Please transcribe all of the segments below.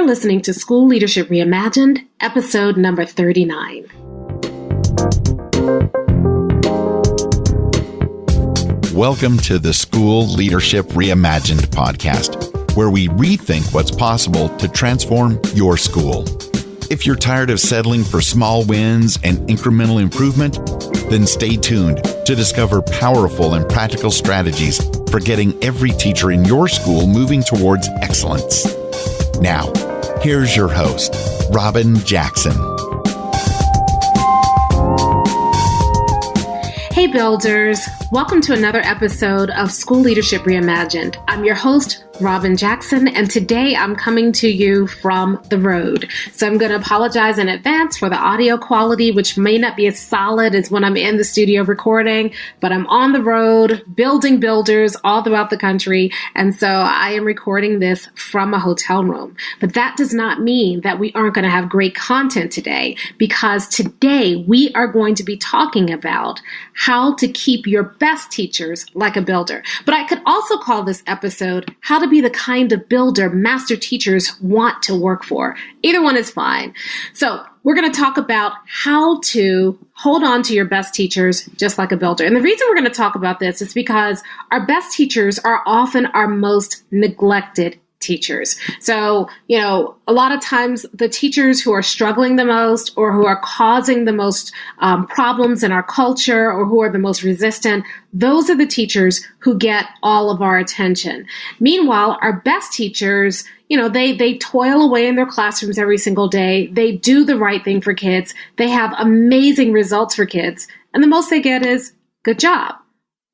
You're listening to School Leadership Reimagined, episode number 39. Welcome to the School Leadership Reimagined podcast, where we rethink what's possible to transform your school. If you're tired of settling for small wins and incremental improvement, then stay tuned to discover powerful and practical strategies for getting every teacher in your school moving towards excellence. Now, here's your host, Robyn Jackson. Hey Builders, welcome to another episode of School Leadership Reimagined. I'm your host, Robyn Jackson, and today I'm coming to you from the road. So I'm going to apologize in advance for the audio quality, which may not be as solid as when I'm in the studio recording, but I'm on the road building builders all throughout the country, and so I am recording this from a hotel room. But that does not mean that we aren't going to have great content today, because today we are going to be talking about how to keep your best teachers like a builder. But I could also call this episode, How to be the kind of builder master teachers want to work for. Either one is fine. So we're going to talk about how to hold on to your best teachers just like a builder. And the reason we're going to talk about this is because our best teachers are often our most neglected teachers. So, a lot of times the teachers who are struggling the most or who are causing the most problems in our culture or who are the most resistant, those are the teachers who get all of our attention. Meanwhile, our best teachers, they toil away in their classrooms every single day. They do the right thing for kids. They have amazing results for kids. And the most they get is good job.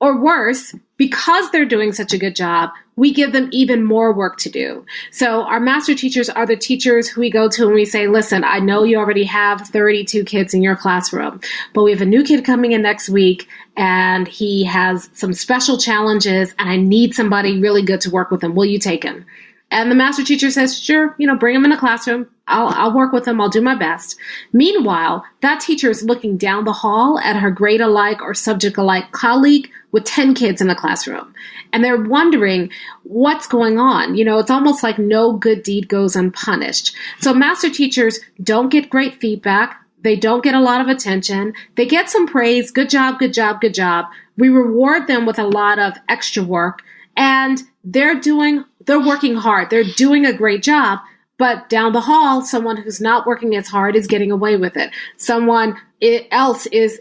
Or worse, because they're doing such a good job, we give them even more work to do. So our master teachers are the teachers who we go to and we say, listen, I know you already have 32 kids in your classroom, but we have a new kid coming in next week and he has some special challenges and I need somebody really good to work with him. Will you take him? And the master teacher says, sure, bring him in the classroom. I'll work with him. I'll do my best. Meanwhile, that teacher is looking down the hall at her grade alike or subject alike colleague with 10 kids in the classroom. And they're wondering what's going on. It's almost like no good deed goes unpunished. So master teachers don't get great feedback. They don't get a lot of attention. They get some praise. Good job, good job, good job. We reward them with a lot of extra work. And they're working hard. They're doing a great job. But down the hall, someone who's not working as hard is getting away with it. Someone else is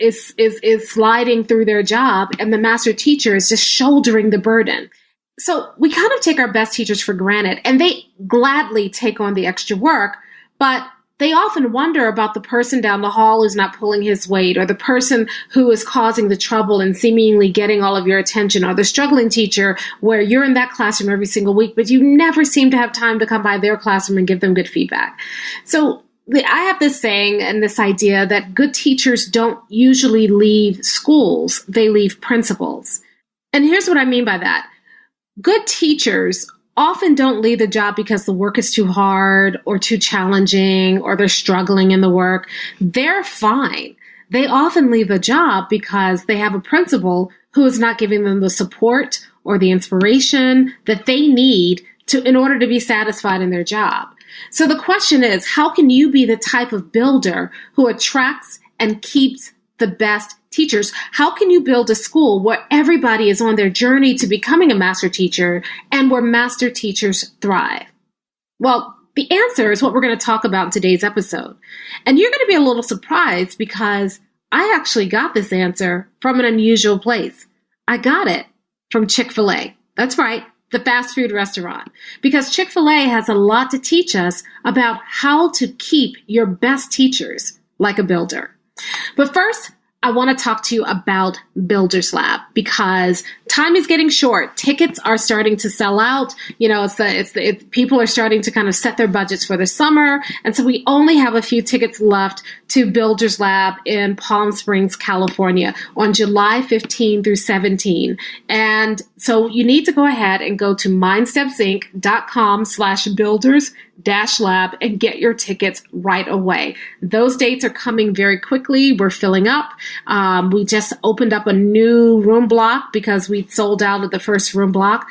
sliding through their job, and the master teacher is just shouldering the burden. So we kind of take our best teachers for granted, and they gladly take on the extra work, but they often wonder about the person down the hall who's not pulling his weight, or the person who is causing the trouble and seemingly getting all of your attention, or the struggling teacher where you're in that classroom every single week, but you never seem to have time to come by their classroom and give them good feedback. So I have this saying and this idea that good teachers don't usually leave schools, they leave principals. And here's what I mean by that. Good teachers often don't leave the job because the work is too hard or too challenging or they're struggling in the work. They're fine. They often leave the job because they have a principal who is not giving them the support or the inspiration that they need in order to be satisfied in their job. So the question is, how can you be the type of builder who attracts and keeps the best teachers? How can you build a school where everybody is on their journey to becoming a master teacher and where master teachers thrive? Well, the answer is what we're going to talk about in today's episode. And you're going to be a little surprised because I actually got this answer from an unusual place. I got it from Chick-fil-A. That's right, the fast food restaurant. Because Chick-fil-A has a lot to teach us about how to keep your best teachers like a builder. But first, I want to talk to you about Builders Lab because time is getting short. Tickets are starting to sell out. People are starting to kind of set their budgets for the summer. And so we only have a few tickets left to Builders Lab in Palm Springs, California on July 15 through 17. And so you need to go ahead and go to mindstepsinc.com/builders Lab and get your tickets right away. Those dates are coming very quickly. We're filling up. We just opened up a new room block because we sold out of the first room block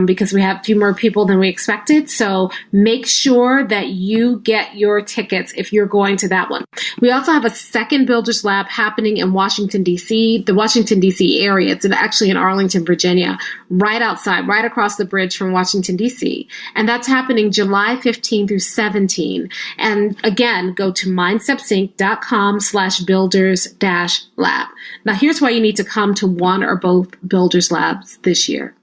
because we have a few more people than we expected. So make sure that you get your tickets if you're going to that one. We also have a second Builders Lab happening in Washington, D.C., the Washington, D.C. area. It's actually in Arlington, Virginia, right outside, right across the bridge from Washington, D.C. And that's happening July 15 through 17. And again, go to mindstepsinc.com/builders-lab. Now, here's why you need to come to one or both Builders Labs this year.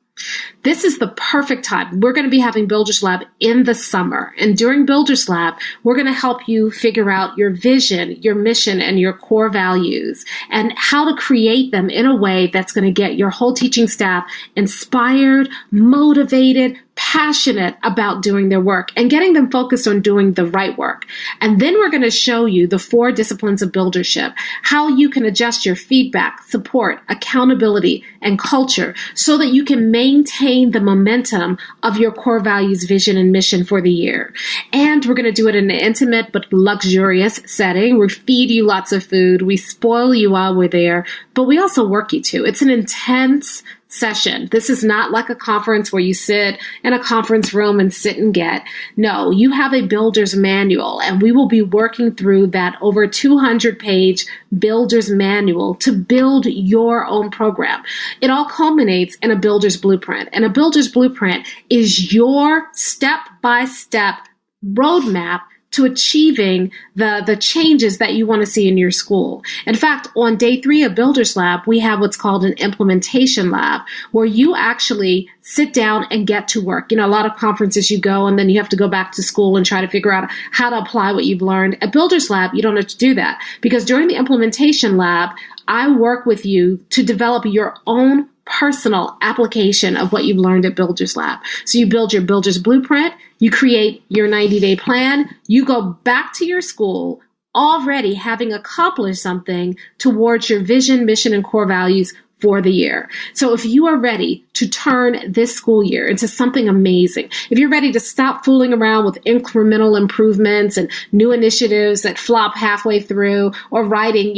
This is the perfect time. We're going to be having Builders Lab in the summer. And during Builders Lab, we're going to help you figure out your vision, your mission, and your core values, and how to create them in a way that's going to get your whole teaching staff inspired, motivated, passionate about doing their work and getting them focused on doing the right work. And then we're going to show you the 4 disciplines of Buildership, how you can adjust your feedback, support, accountability, and culture so that you can maintain the momentum of your core values, vision, and mission for the year. And we're going to do it in an intimate but luxurious setting. We feed you lots of food. We spoil you while we're there, but we also work you too. It's an intense session. This is not like a conference where you sit in a conference room and sit and get. No, you have a builder's manual, and we will be working through that over 200-page builder's manual to build your own program. It all culminates in a builder's blueprint, and a builder's blueprint is your step-by-step roadmap to achieving the changes that you want to see in your school. In fact, on day 3 of Builders Lab, we have what's called an implementation lab, where you actually sit down and get to work. You know, a lot of conferences you go and then you have to go back to school and try to figure out how to apply what you've learned. At Builders Lab, you don't have to do that, because during the implementation lab, I work with you to develop your own personal application of what you've learned at Builders Lab. So you build your builder's blueprint, you create your 90-day plan, you go back to your school already having accomplished something towards your vision, mission, and core values for the year. So if you are ready to turn this school year into something amazing, if you're ready to stop fooling around with incremental improvements and new initiatives that flop halfway through, or writing,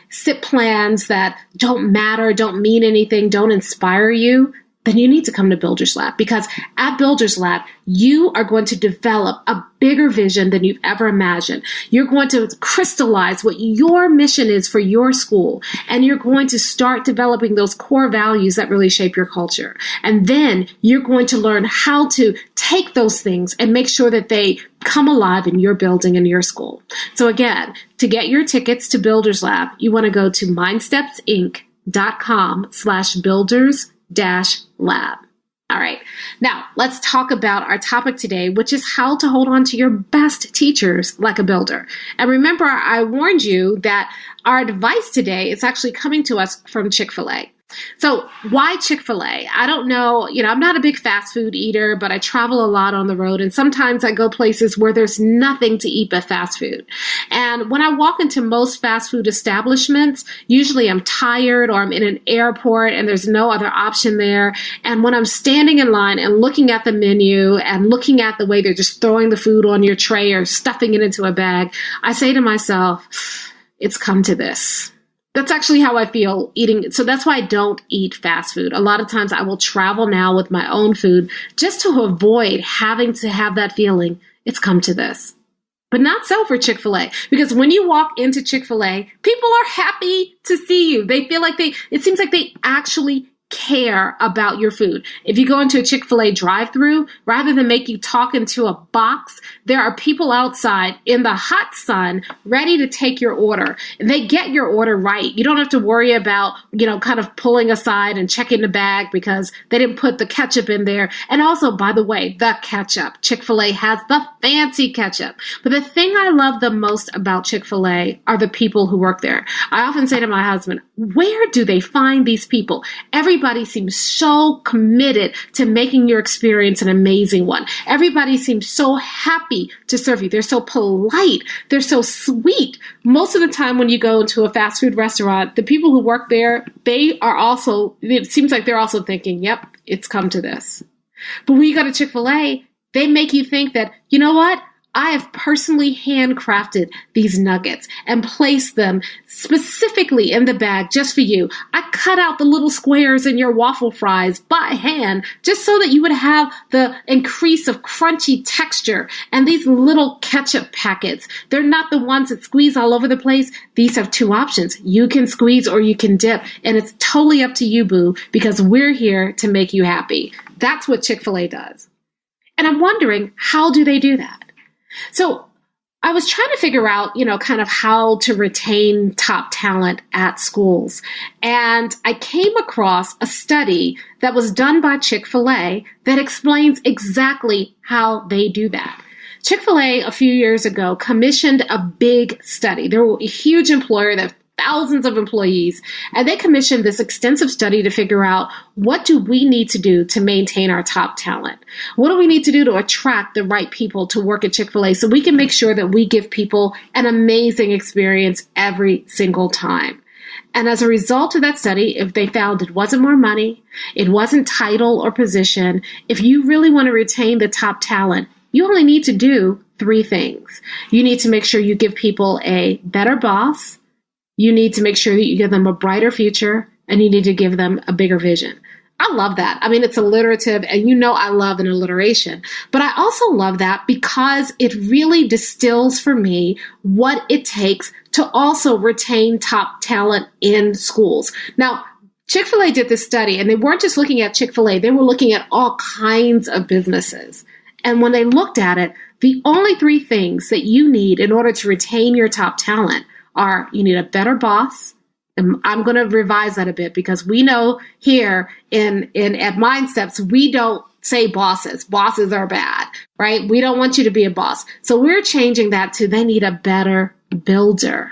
SIP plans that don't matter, don't mean anything, don't inspire you, then you need to come to Builders Lab, because at Builders Lab, you are going to develop a bigger vision than you've ever imagined. You're going to crystallize what your mission is for your school, and you're going to start developing those core values that really shape your culture. And then you're going to learn how to take those things and make sure that they come alive in your building and your school. So again, to get your tickets to Builders Lab, you want to go to mindstepsinc.com/builders-lab. All right. Now let's talk about our topic today, which is how to hold on to your best teachers like a builder. And remember, I warned you that our advice today is actually coming to us from Chick-fil-A. So why Chick-fil-A? I don't know. I'm not a big fast food eater, but I travel a lot on the road. And sometimes I go places where there's nothing to eat but fast food. And when I walk into most fast food establishments, usually I'm tired or I'm in an airport and there's no other option there. And when I'm standing in line and looking at the menu and looking at the way they're just throwing the food on your tray or stuffing it into a bag, I say to myself, it's come to this. That's actually how I feel eating. So that's why I don't eat fast food. A lot of times I will travel now with my own food just to avoid having to have that feeling, it's come to this. But not so for Chick-fil-A, because when you walk into Chick-fil-A, people are happy to see you. They feel like it seems like they actually care about your food. If you go into a Chick-fil-A drive-thru, rather than make you talk into a box, there are people outside in the hot sun ready to take your order. They get your order right. You don't have to worry about, kind of pulling aside and checking the bag because they didn't put the ketchup in there. And also, by the way, the ketchup. Chick-fil-A has the fancy ketchup. But the thing I love the most about Chick-fil-A are the people who work there. I often say to my husband, where do they find these people? Everybody seems so committed to making your experience an amazing one. Everybody seems so happy to serve you. They're so polite. They're so sweet. Most of the time when you go into a fast food restaurant, the people who work there, it seems like they're also thinking, yep, it's come to this. But when you go to Chick-fil-A, They make you think that, you know what? I have personally handcrafted these nuggets and placed them specifically in the bag just for you. I cut out the little squares in your waffle fries by hand just so that you would have the increase of crunchy texture. And these little ketchup packets, they're not the ones that squeeze all over the place. These have two options. You can squeeze or you can dip. And it's totally up to you, boo, because we're here to make you happy. That's what Chick-fil-A does. And I'm wondering, how do they do that? So I was trying to figure out, kind of how to retain top talent at schools. And I came across a study that was done by Chick-fil-A that explains exactly how they do that. Chick-fil-A, a few years ago, commissioned a big study. They were a huge employer that thousands of employees, and they commissioned this extensive study to figure out, what do we need to do to maintain our top talent? What do we need to do to attract the right people to work at Chick-fil-A so we can make sure that we give people an amazing experience every single time? And as a result of that study, if they found it wasn't more money, it wasn't title or position, if you really want to retain the top talent, you only need to do 3 things. You need to make sure you give people a better boss. You need to make sure that you give them a brighter future, and you need to give them a bigger vision. I love that. I mean, it's alliterative, and I love an alliteration. But I also love that because it really distills for me what it takes to also retain top talent in schools. Now, Chick-fil-A did this study, and they weren't just looking at Chick-fil-A. They were looking at all kinds of businesses. And when they looked at it, the only 3 things that you need in order to retain your top talent are, you need a better boss. And I'm going to revise that a bit because we know here at Mindsteps, we don't say bosses. Bosses are bad, right? We don't want you to be a boss. So we're changing that to, they need a better builder.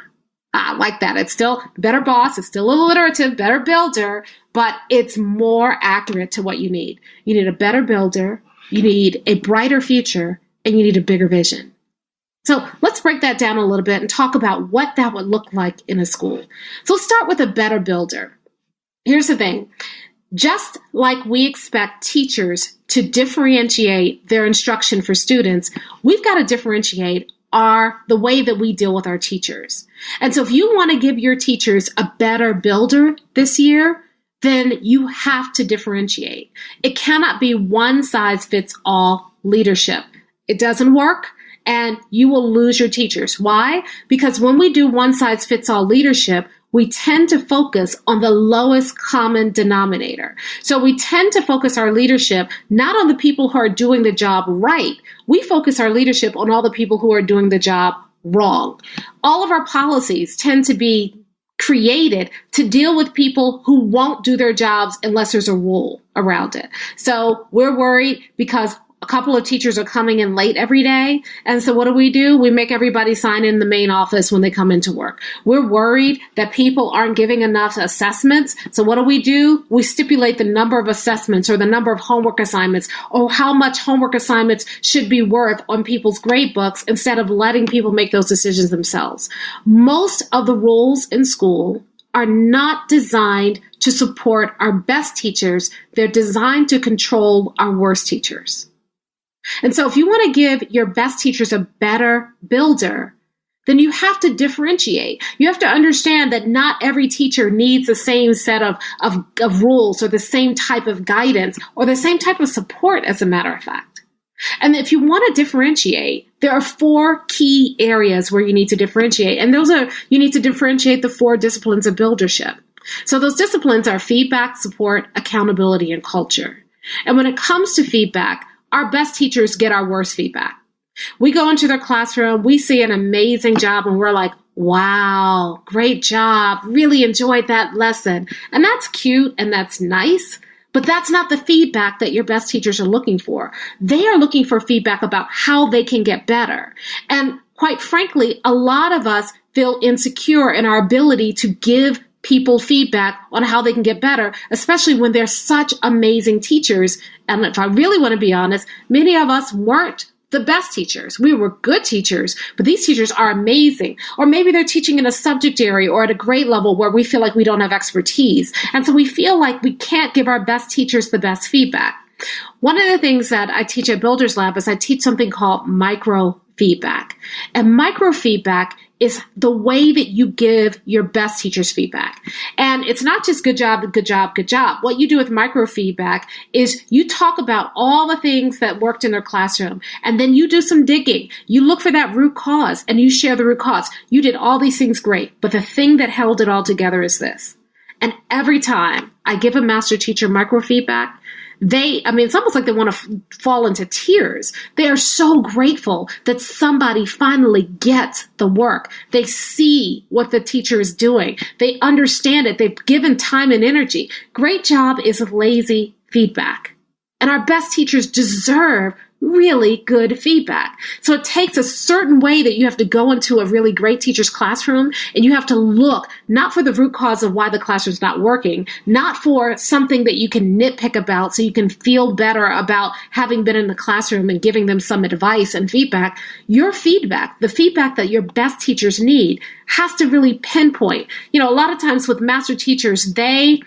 I like that. It's still better boss. It's still alliterative, better builder, but it's more accurate to what you need. You need a better builder. You need a brighter future, and you need a bigger vision. So let's break that down a little bit and talk about what that would look like in a school. So let's start with a better builder. Here's the thing. Just like we expect teachers to differentiate their instruction for students, we've got to differentiate the way that we deal with our teachers. And so if you want to give your teachers a better builder this year, then you have to differentiate. It cannot be one size fits all leadership. It doesn't work. And you will lose your teachers. Why? Because when we do one-size-fits-all leadership, we tend to focus on the lowest common denominator. So we tend to focus our leadership not on the people who are doing the job right. We focus our leadership on all the people who are doing the job wrong. All of our policies tend to be created to deal with people who won't do their jobs unless there's a rule around it. So we're worried because a couple of teachers are coming in late every day. And so what do? We make everybody sign in the main office when they come into work. We're worried that people aren't giving enough assessments. So what do? We stipulate the number of assessments or the number of homework assignments or how much homework assignments should be worth on people's grade books instead of letting people make those decisions themselves. Most of the rules in school are not designed to support our best teachers. They're designed to control our worst teachers. And so if you want to give your best teachers a better builder, then you have to differentiate. You have to understand that not every teacher needs the same set of rules or the same type of guidance or the same type of support, as a matter of fact. And if you want to differentiate, there are 4 key areas where you need to differentiate. And you need to differentiate the 4 disciplines of buildership. So those disciplines are feedback, support, accountability, and culture. And when it comes to feedback, our best teachers get our worst feedback. We go into their classroom, we see an amazing job, and we're like, wow, great job, really enjoyed that lesson. And that's cute and that's nice, but that's not the feedback that your best teachers are looking for. They are looking for feedback about how they can get better. And quite frankly, a lot of us feel insecure in our ability to give people feedback on how they can get better, especially when they're such amazing teachers. And if I really want to be honest, many of us weren't the best teachers. We were good teachers, but these teachers are amazing. Or maybe they're teaching in a subject area or at a grade level where we feel like we don't have expertise. And so we feel like we can't give our best teachers the best feedback. One of the things that I teach at Builders Lab is I teach something called micro feedback. And micro feedback is the way that you give your best teachers feedback. And it's not just good job, good job, good job. What you do with micro feedback is you talk about all the things that worked in their classroom, and then you do some digging. You look for that root cause and you share the root cause. You did all these things great, but the thing that held it all together is this. And every time I give a master teacher micro feedback, it's almost like they want to fall into tears. They are so grateful that somebody finally gets the work. They see what the teacher is doing. They understand it. They've given time and energy. Great job is lazy feedback. And our best teachers deserve really good feedback. So it takes a certain way that you have to go into a really great teacher's classroom, and you have to look not for the root cause of why the classroom's not working, not for something that you can nitpick about so you can feel better about having been in the classroom and giving them some advice and feedback. Your feedback, the feedback that your best teachers need, has to really pinpoint. A lot of times with master teachers, they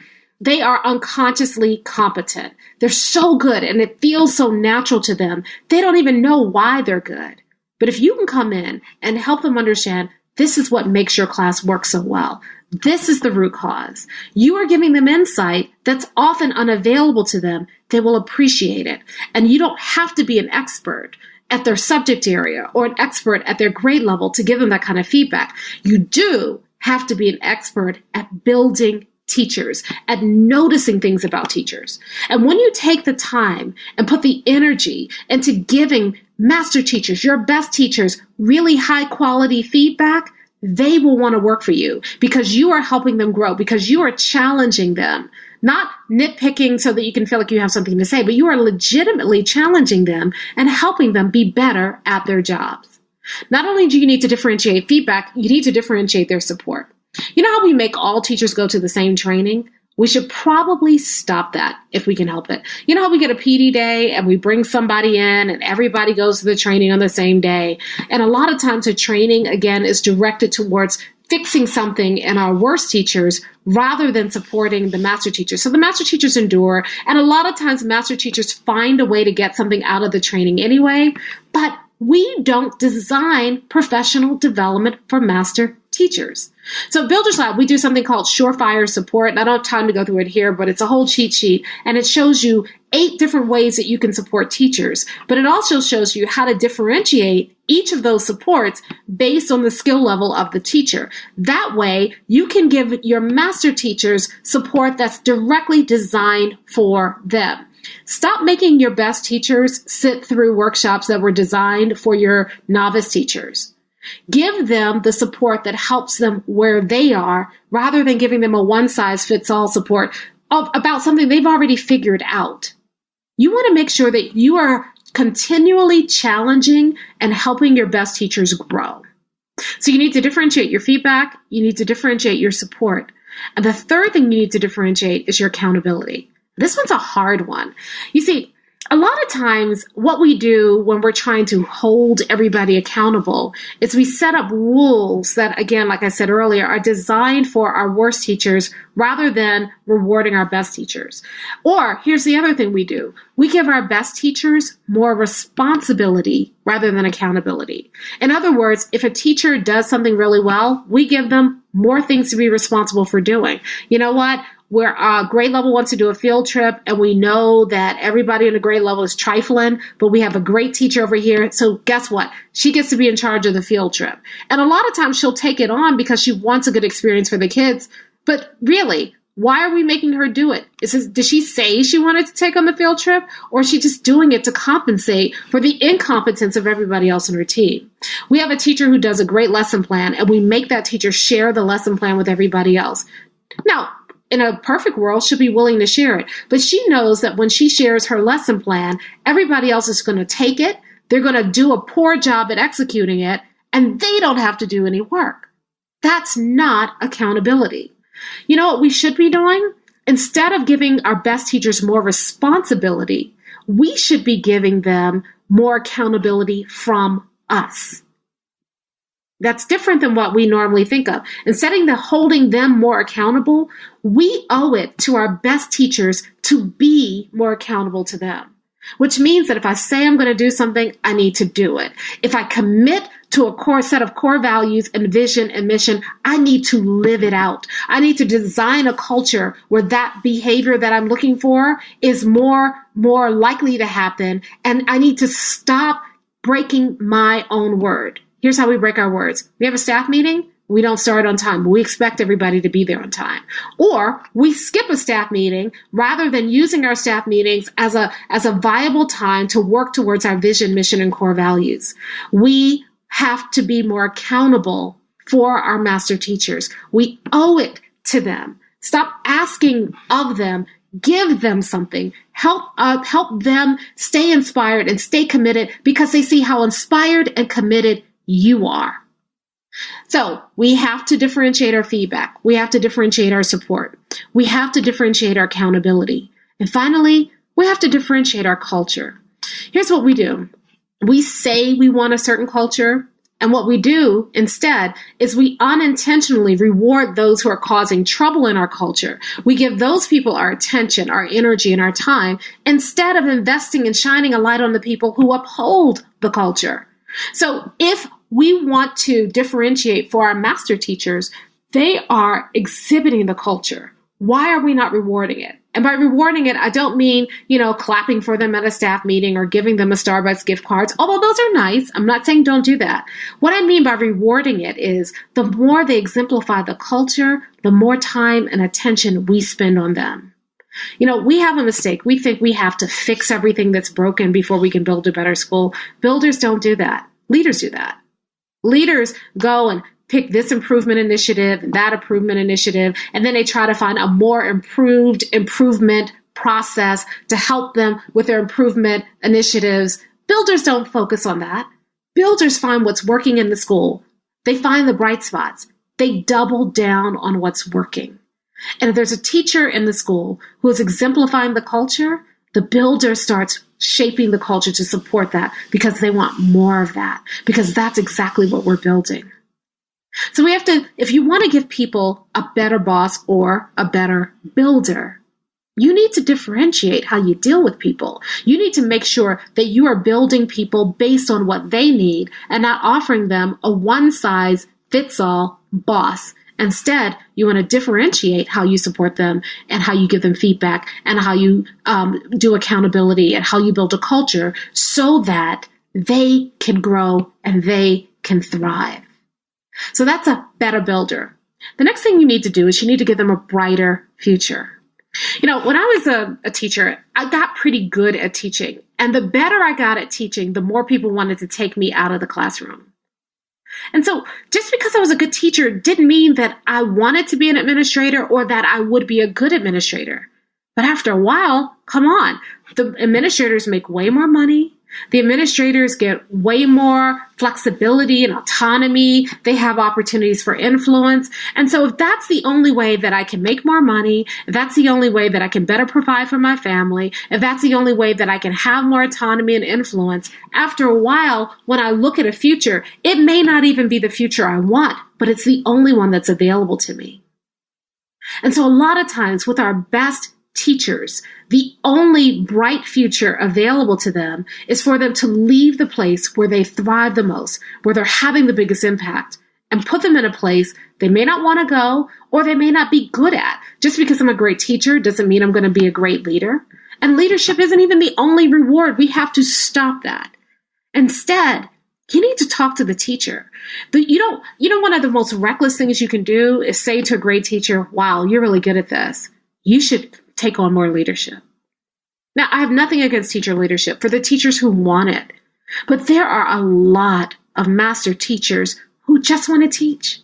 are unconsciously competent. They're so good and it feels so natural to them. They don't even know why they're good. But if you can come in and help them understand, this is what makes your class work so well. This is the root cause. You are giving them insight that's often unavailable to them. They will appreciate it. And you don't have to be an expert at their subject area or an expert at their grade level to give them that kind of feedback. You do have to be an expert at building teachers, at noticing things about teachers. And when you take the time and put the energy into giving master teachers, your best teachers, really high quality feedback, they will want to work for you because you are helping them grow, because you are challenging them, not nitpicking so that you can feel like you have something to say, but you are legitimately challenging them and helping them be better at their jobs. Not only do you need to differentiate feedback, you need to differentiate their support. You know how we make all teachers go to the same training? We should probably stop that if we can help it. You know how we get a PD day and we bring somebody in and everybody goes to the training on the same day? And a lot of times the training, again, is directed towards fixing something in our worst teachers rather than supporting the master teachers. So the master teachers endure, and a lot of times master teachers find a way to get something out of the training anyway, but we don't design professional development for master teachers. So at Builders Lab, we do something called Surefire Support. And I don't have time to go through it here, but it's a whole cheat sheet. And it shows you 8 different ways that you can support teachers. But it also shows you how to differentiate each of those supports based on the skill level of the teacher. That way, you can give your master teachers support that's directly designed for them. Stop making your best teachers sit through workshops that were designed for your novice teachers. Give them the support that helps them where they are, rather than giving them a one-size-fits-all support about something they've already figured out. You want to make sure that you are continually challenging and helping your best teachers grow. So you need to differentiate your feedback. You need to differentiate your support. And the third thing you need to differentiate is your accountability. This one's a hard one. You see, a lot of times what we do when we're trying to hold everybody accountable is we set up rules that, again, like I said earlier, are designed for our worst teachers rather than rewarding our best teachers. Or here's the other thing we do. We give our best teachers more responsibility rather than accountability. In other words, if a teacher does something really well, we give them more things to be responsible for doing. You know what? Where our grade level wants to do a field trip and we know that everybody in the grade level is trifling, but we have a great teacher over here. So guess what? She gets to be in charge of the field trip. And a lot of times she'll take it on because she wants a good experience for the kids. But really, why are we making her do it? Did she say she wanted to take on the field trip, or is she just doing it to compensate for the incompetence of everybody else in her team? We have a teacher who does a great lesson plan, and we make that teacher share the lesson plan with everybody else. Now, in a perfect world, she'll be willing to share it. But she knows that when she shares her lesson plan, everybody else is going to take it. They're going to do a poor job at executing it, and they don't have to do any work. That's not accountability. You know what we should be doing? Instead of giving our best teachers more responsibility, we should be giving them more accountability from us. That's different than what we normally think of. Instead of holding them more accountable, we owe it to our best teachers to be more accountable to them, which means that if I say I'm going to do something, I need to do it. If I commit to a core set of core values and vision and mission, I need to live it out. I need to design a culture where that behavior that I'm looking for is more likely to happen. And I need to stop breaking my own word. Here's how we break our words. We have a staff meeting. We don't start on time, but we expect everybody to be there on time. Or we skip a staff meeting rather than using our staff meetings as a viable time to work towards our vision, mission, and core values. We have to be more accountable for our master teachers. We owe it to them. Stop asking of them. Give them something. Help them stay inspired and stay committed because they see how inspired and committed you are. So we have to differentiate our feedback. We have to differentiate our support. We have to differentiate our accountability. And finally, we have to differentiate our culture. Here's what we do. We say we want a certain culture, and what we do instead is we unintentionally reward those who are causing trouble in our culture. We give those people our attention, our energy, and our time instead of investing and shining a light on the people who uphold the culture. So if we want to differentiate for our master teachers, they are exhibiting the culture. Why are we not rewarding it? And by rewarding it, I don't mean, clapping for them at a staff meeting or giving them a Starbucks gift cards, although those are nice. I'm not saying don't do that. What I mean by rewarding it is the more they exemplify the culture, the more time and attention we spend on them. We have a mistake. We think we have to fix everything that's broken before we can build a better school. Builders don't do that. Leaders do that. Leaders go and pick this improvement initiative and that improvement initiative, and then they try to find a more improvement process to help them with their improvement initiatives. Builders don't focus on that. Builders find what's working in the school. They find the bright spots. They double down on what's working. And if there's a teacher in the school who is exemplifying the culture, the builder starts shaping the culture to support that because they want more of that, because that's exactly what we're building. So we have to, if you want to give people a better boss or a better builder, you need to differentiate how you deal with people. You need to make sure that you are building people based on what they need and not offering them a one-size-fits-all boss. Instead, you want to differentiate how you support them and how you give them feedback and how you do accountability and how you build a culture so that they can grow and they can thrive. So that's a better builder. The next thing you need to do is you need to give them a brighter future. When I was a teacher, I got pretty good at teaching. And the better I got at teaching, the more people wanted to take me out of the classroom. And so just because I was a good teacher didn't mean that I wanted to be an administrator or that I would be a good administrator. But after a while, come on, the administrators make way more money. The administrators get way more flexibility and autonomy. They have opportunities for influence. And so if that's the only way that I can make more money, if that's the only way that I can better provide for my family, if that's the only way that I can have more autonomy and influence, after a while, when I look at a future, it may not even be the future I want, but it's the only one that's available to me. And so a lot of times with our best teachers, the only bright future available to them is for them to leave the place where they thrive the most, where they're having the biggest impact, and put them in a place they may not want to go or they may not be good at. Just because I'm a great teacher doesn't mean I'm going to be a great leader. And leadership isn't even the only reward. We have to stop that. Instead, you need to talk to the teacher. But one of the most reckless things you can do is say to a great teacher, wow, you're really good at this. You should take on more leadership. Now, I have nothing against teacher leadership for the teachers who want it, but there are a lot of master teachers who just want to teach.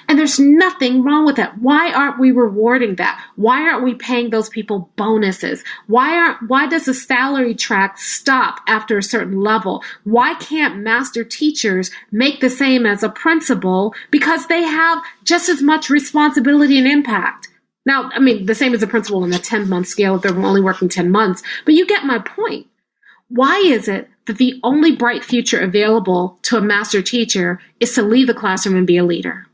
And there's nothing wrong with that. Why aren't we rewarding that? Why aren't we paying those people bonuses? Why does the salary track stop after a certain level? Why can't master teachers make the same as a principal? Because they have just as much responsibility and impact. Now, the same as a principal on a 10-month scale if they're only working 10 months, but you get my point. Why is it that the only bright future available to a master teacher is to leave the classroom and be a leader.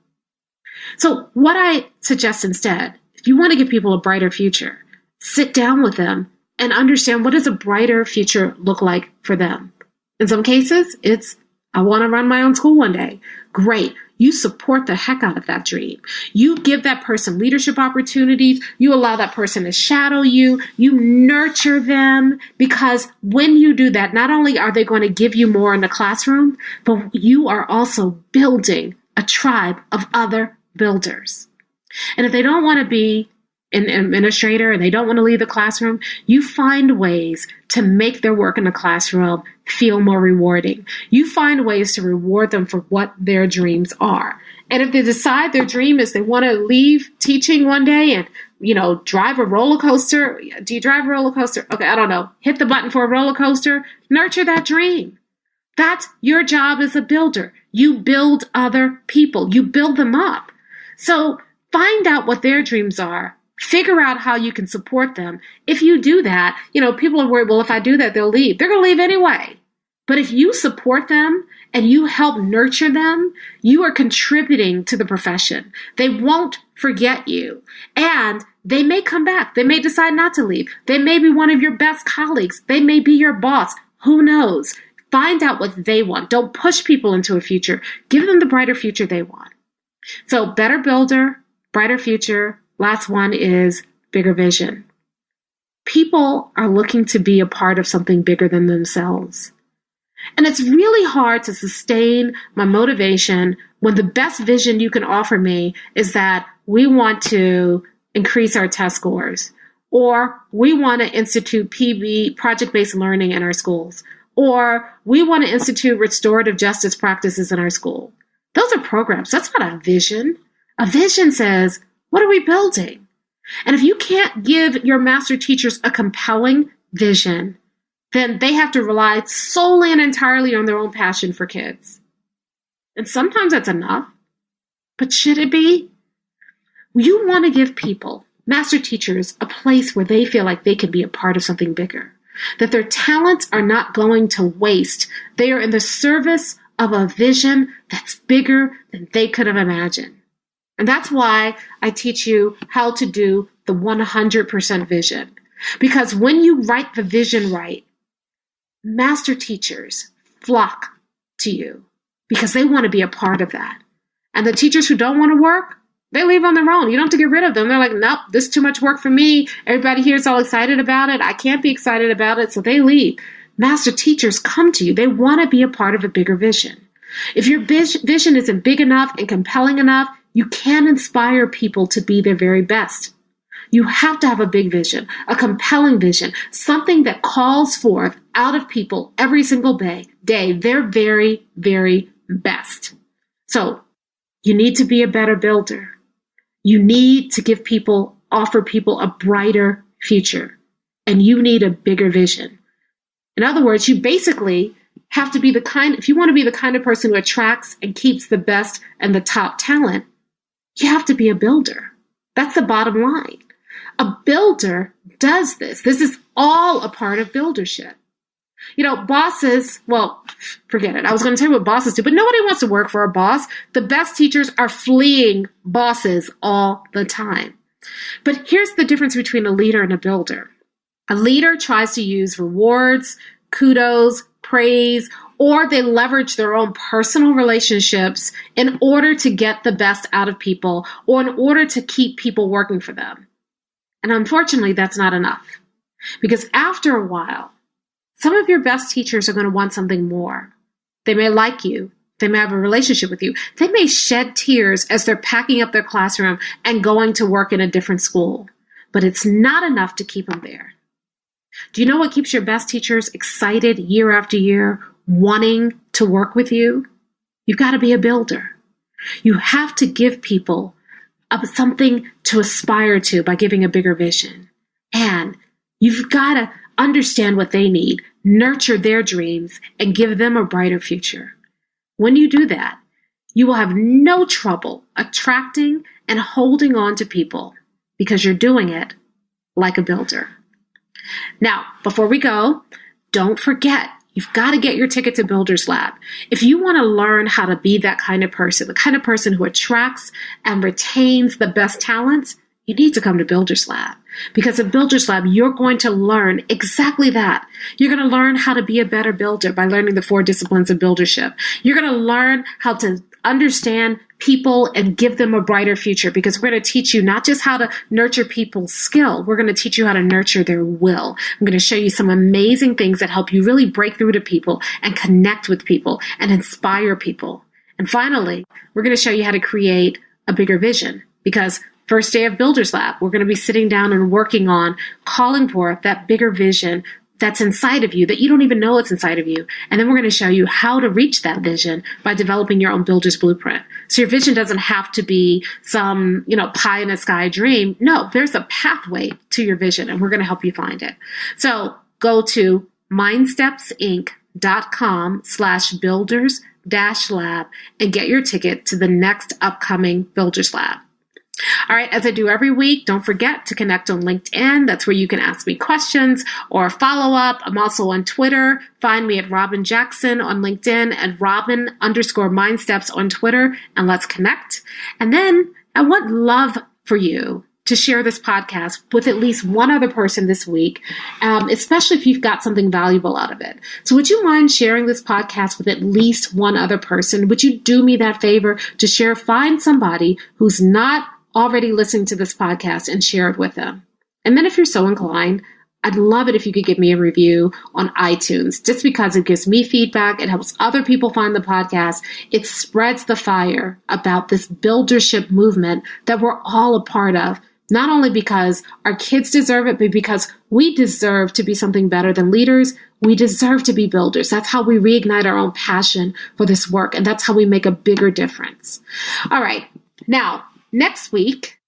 So what I suggest instead, if you want to give people a brighter future, sit down with them and understand, what does a brighter future look like for them? In some cases, it's, I want to run my own school one day. Great. You support the heck out of that dream. You give that person leadership opportunities. You allow that person to shadow you. You nurture them, because when you do that, not only are they going to give you more in the classroom, but you are also building a tribe of other builders. And if they don't want to be an administrator and they don't want to leave the classroom, you find ways to make their work in the classroom feel more rewarding. You find ways to reward them for what their dreams are. And if they decide their dream is they want to leave teaching one day and, drive a roller coaster. Do you drive a roller coaster? Okay, I don't know. Hit the button for a roller coaster. Nurture that dream. That's your job as a builder. You build other people. You build them up. So find out what their dreams are. Figure out how you can support them. If you do that, people are worried, well, if I do that, they'll leave. They're going to leave anyway. But if you support them and you help nurture them, you are contributing to the profession. They won't forget you. And they may come back. They may decide not to leave. They may be one of your best colleagues. They may be your boss. Who knows? Find out what they want. Don't push people into a future. Give them the brighter future they want. So better builder, brighter future. Last one is bigger vision. People are looking to be a part of something bigger than themselves. And it's really hard to sustain my motivation when the best vision you can offer me is that we want to increase our test scores, or we want to institute PB, project-based learning in our schools, or we want to institute restorative justice practices in our school. Those are programs. That's not a vision. A vision says, what are we building? And if you can't give your master teachers a compelling vision, then they have to rely solely and entirely on their own passion for kids. And sometimes that's enough. But should it be? You want to give people, master teachers, a place where they feel like they can be a part of something bigger, that their talents are not going to waste. They are in the service of a vision that's bigger than they could have imagined. And that's why I teach you how to do the 100% vision. Because when you write the vision right, master teachers flock to you because they want to be a part of that. And the teachers who don't want to work, they leave on their own. You don't have to get rid of them. They're like, nope, this is too much work for me. Everybody here is all excited about it. I can't be excited about it. So they leave. Master teachers come to you. They want to be a part of a bigger vision. If your vision isn't big enough and compelling enough, you can't inspire people to be their very best. You have to have a big vision, a compelling vision, something that calls forth out of people every single day their very, very best. So you need to be a better builder. You need to offer people a brighter future, and you need a bigger vision. In other words, you basically have to be if you want to be the kind of person who attracts and keeps the best and the top talent, you have to be a builder. That's the bottom line. A builder does this. This is all a part of buildership. Bosses, well, forget it. I was going to tell you what bosses do, but nobody wants to work for a boss. The best teachers are fleeing bosses all the time. But here's the difference between a leader and a builder. A leader tries to use rewards, kudos, praise, or they leverage their own personal relationships in order to get the best out of people or in order to keep people working for them. And unfortunately, that's not enough. Because after a while, some of your best teachers are going to want something more. They may like you. They may have a relationship with you. They may shed tears as they're packing up their classroom and going to work in a different school. But it's not enough to keep them there. Do you know what keeps your best teachers excited year after year, wanting to work with you? You've got to be a builder. You have to give people something to aspire to by giving a bigger vision. And you've got to understand what they need, nurture their dreams, and give them a brighter future. When you do that, you will have no trouble attracting and holding on to people because you're doing it like a builder. Now, before we go, don't forget you've got to get your ticket to Builders Lab. If you want to learn how to be that kind of person, the kind of person who attracts and retains the best talents, you need to come to Builders Lab. Because at Builders Lab, you're going to learn exactly that. You're going to learn how to be a better builder by learning the 4 disciplines of Buildership. You're going to learn how to understand people and give them a brighter future, because we're going to teach you not just how to nurture people's skill, we're going to teach you how to nurture their will. I'm going to show you some amazing things that help you really break through to people and connect with people and inspire people. And finally, we're going to show you how to create a bigger vision, because first day of Builders Lab, we're going to be sitting down and working on calling forth that bigger vision that's inside of you that you don't even know it's inside of you. And then we're going to show you how to reach that vision by developing your own builder's blueprint. So your vision doesn't have to be some, pie in the sky dream. No, there's a pathway to your vision, and we're going to help you find it. So go to mindstepsinc.com/builders-lab and get your ticket to the next upcoming Builders Lab. All right, as I do every week, don't forget to connect on LinkedIn. That's where you can ask me questions or follow up. I'm also on Twitter. Find me at Robyn Jackson on LinkedIn and Robyn_Mindsteps on Twitter, and let's connect. And then I would love for you to share this podcast with at least one other person this week, especially if you've got something valuable out of it. So would you mind sharing this podcast with at least one other person? Would you do me that favor to find somebody who's not already listening to this podcast and share it with them? And then if you're so inclined, I'd love it if you could give me a review on iTunes, just because it gives me feedback. It helps other people find the podcast. It spreads the fire about this buildership movement that we're all a part of, not only because our kids deserve it, but because we deserve to be something better than leaders. We deserve to be builders. That's how we reignite our own passion for this work, and that's how we make a bigger difference. All right. Now, next week,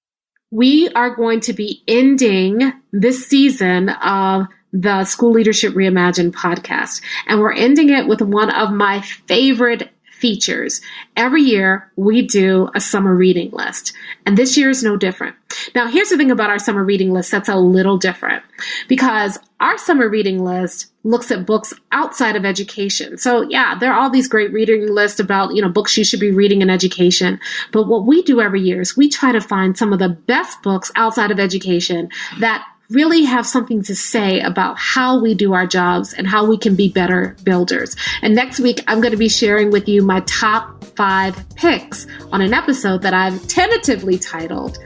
we are going to be ending this season of the School Leadership Reimagined podcast, and we're ending it with one of my favorite features. Every year, we do a summer reading list, and this year is no different. Now, here's the thing about our summer reading list that's a little different, because our summer reading list looks at books outside of education. So yeah, there are all these great reading lists about, books you should be reading in education. But what we do every year is we try to find some of the best books outside of education that really have something to say about how we do our jobs and how we can be better builders. And next week, I'm going to be sharing with you my top 5 picks on an episode that I've tentatively titled,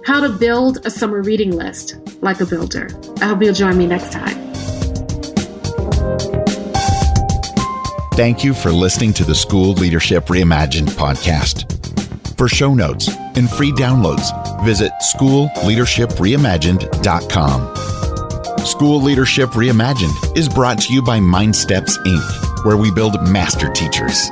How to Build a Summer Reading List Like a Builder. I hope you'll join me next time. Thank you for listening to the School Leadership Reimagined podcast. For show notes and free downloads, visit schoolleadershiprimagined.com. School Leadership Reimagined is brought to you by MindSteps, Inc., where we build master teachers.